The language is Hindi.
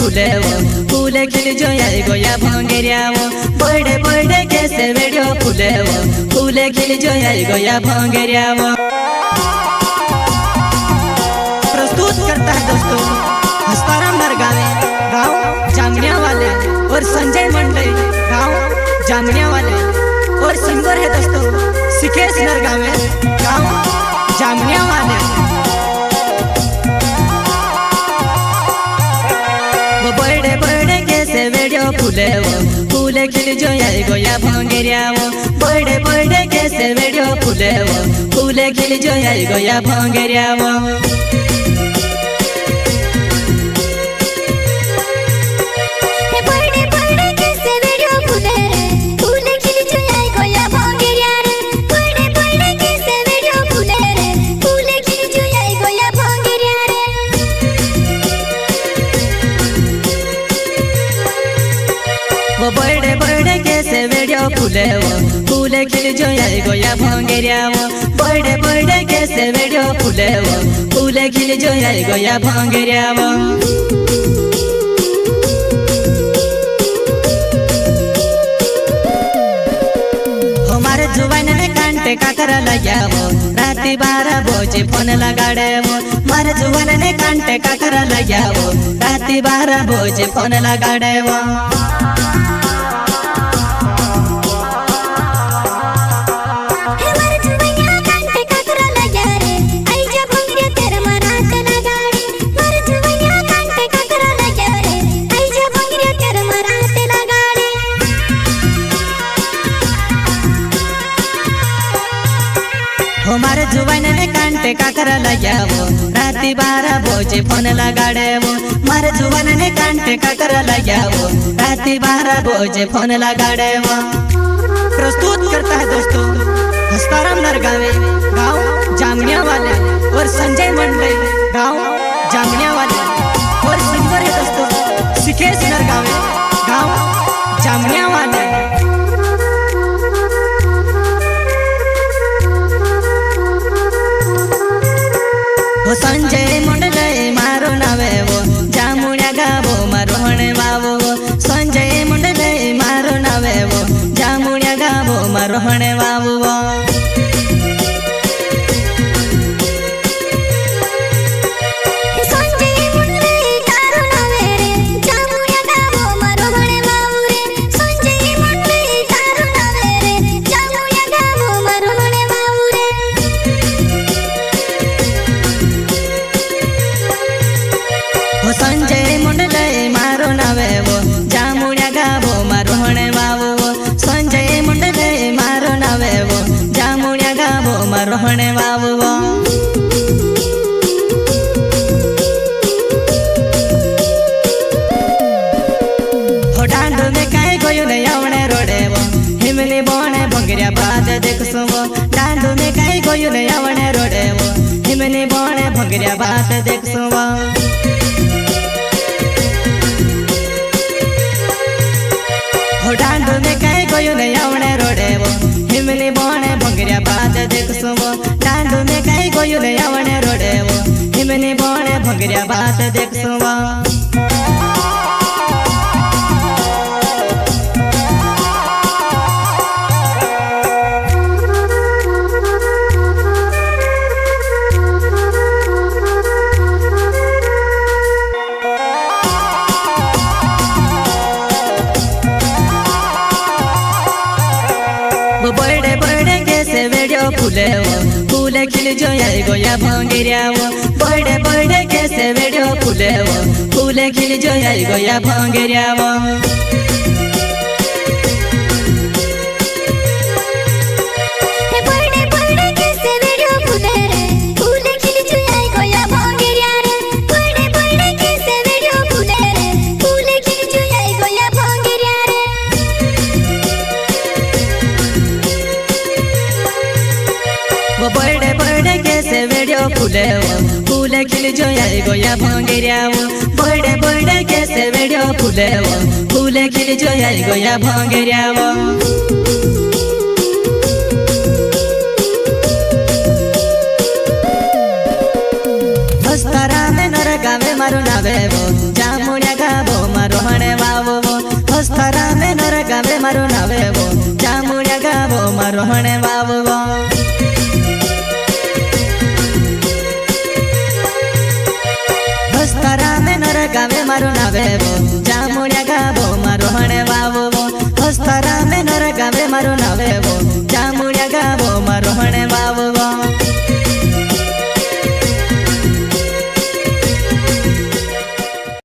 फुले फूले खिल जो आई गोया भांगेरिया बर्थडे बर्थडे कैसे वीडियो फुले फूले खिल जो आई गोया भांगेरिया प्रस्तुत करता है दोस्तों हस्ताराम नरगावे गाँव जामनिया वाले और संजय मंडई गाँव जामनिया वाले और सिंगर है दोस्तों सिकेश नरगावे गाँव जामनिया वाले। वो बर्थडे बर्थडे कैसे वीडियो फूले फूले खिल जो आई गोया भांगेरिया बर्थडे बर्थडे कैसे वीडियो फूले फूले खिल जो आई गोया भांगेरिया वो बर्थडे बर्थडे कैसे वीडियो फूले फूले खिल जो आई गोया भांगेरिया बर्थडे बर्थडे कैसे वीडियो फूले फूले खिल जो आई गोया भांगेरिया हमारे जुबान में कांटे काकरा लगा राती 12 बजे फोन लगाड़े मारे जुबान में कांटे काकरा लगा राती 12 बजे फोन लगाड़े हमारे जुबान में कांटे काकरा लगा राती 12 बजे फोन लगाड़े मारे जुबान में कांटे काकरा लगा राती 12 बजे फोन लगाड़े प्रस्तुत करता है दोस्तों हस्ताराम नरगावे गाँव जामनिया वाले और संजय मंडई गाँव जामनिया वाले और सिंगर है दोस्तों सिकेश नरगावे गाँव जामनिया वाले। वो संजय मंडले मारो नावे जामुनिया गावो मारो हणे वावो संजय मंडले मारो नावे जामुनिया गावो मारो हणे वावो संजय मंडले मारो नावे जामुनिया गावो मारो हणे वावो संजय मंडले मारो नावे जामुनिया गावो मारो हणे वावो डांडो में काई गोयो ने आवणे रोडे हिमनी बोने भंगरिया बात देखसो डांडो में काई गोयो ने आवणे रोडे हिमनी बोने भंगरिया बात देखसो डांडो में कई गोयो ने आवणे रोडे हिमनी बोने भंगरिया बात देखसो डांडो में कई गोयो ने आवणे रोडे हिमनी बोने भंगरिया बात देखसो बर्थडे बर्थडे कैसे वीडियो फूले फूले खिल जो आई गोया भांगेरिया बर्थडे बर्थडे कैसे वीडियो फूले फूले खिल जो आई गोया भांगेरिया बर्थडे बर्थडे कैसे वीडियो फूले फूले खिल जो आई गोया भांगेरिया बर्थडे बर्थडे कैसे वीडियो फूले फूले खिल जो आई गोया भांगेरिया हस्ताराम नरगावे मारू नावे वो जामुनिया गावो मारो हणे वावो हस्तरा में नर गावे मारू नावे वो जामुनिया गावो मारो हणे वावो हस्तरा में नर गावे मारू नावे वो जामुनिया गावो मारो हणे वावो हस्तरा में नर गावे मारू नावे